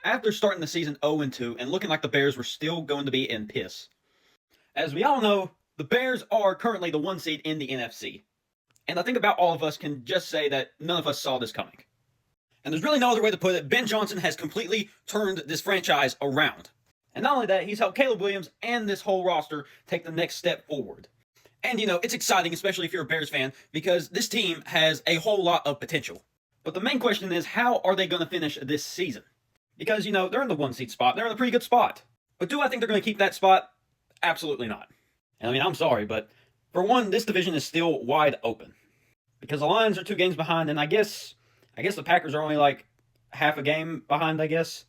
After starting the season 0-2 and looking like the Bears were still going to be in piss, as we all know, the Bears are currently the 1 seed in the NFC. And I think about all of us can just say that none of us saw this coming. And there's really no other way to put it. Ben Johnson has completely turned this franchise around. And not only that, he's helped Caleb Williams and this whole roster take the next step forward. And it's exciting, especially if you're a Bears fan, because this team has a whole lot of potential. But the main question is, how are they going to finish this season? Because, they're in the 1 seed spot. They're in a pretty good spot. But do I think they're going to keep that spot? Absolutely not. And I'm sorry, but for one, this division is still wide open. Because the Lions are 2 games behind, and I guess the Packers are only like half a game behind, I guess.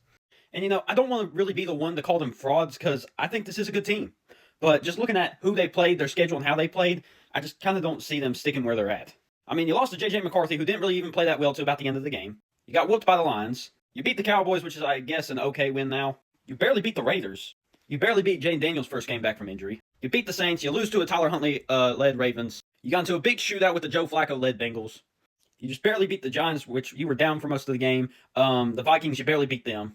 And, I don't want to really be the one to call them frauds, because I think this is a good team. But just looking at who they played, their schedule, and how they played, I just kind of don't see them sticking where they're at. You lost to J.J. McCarthy, who didn't really even play that well to about the end of the game. You got whooped by the Lions. You beat the Cowboys, which is, I guess, an okay win now. You barely beat the Raiders. You barely beat Jane Daniels' first game back from injury. You beat the Saints. You lose to a Tyler Huntley-led Ravens. You got into a big shootout with the Joe Flacco-led Bengals. You just barely beat the Giants, which you were down for most of the game. The Vikings, you barely beat them.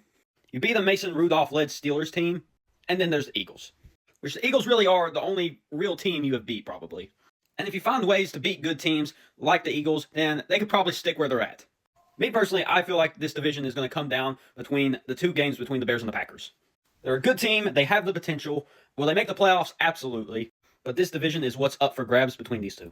You beat a Mason Rudolph-led Steelers team. And then there's the Eagles, which the Eagles really are the only real team you have beat, probably. And if you find ways to beat good teams like the Eagles, then they could probably stick where they're at. Me personally, I feel like this division is going to come down between the 2 games between the Bears and the Packers. They're a good team. They have the potential. Will they make the playoffs? Absolutely. But this division is what's up for grabs between these 2.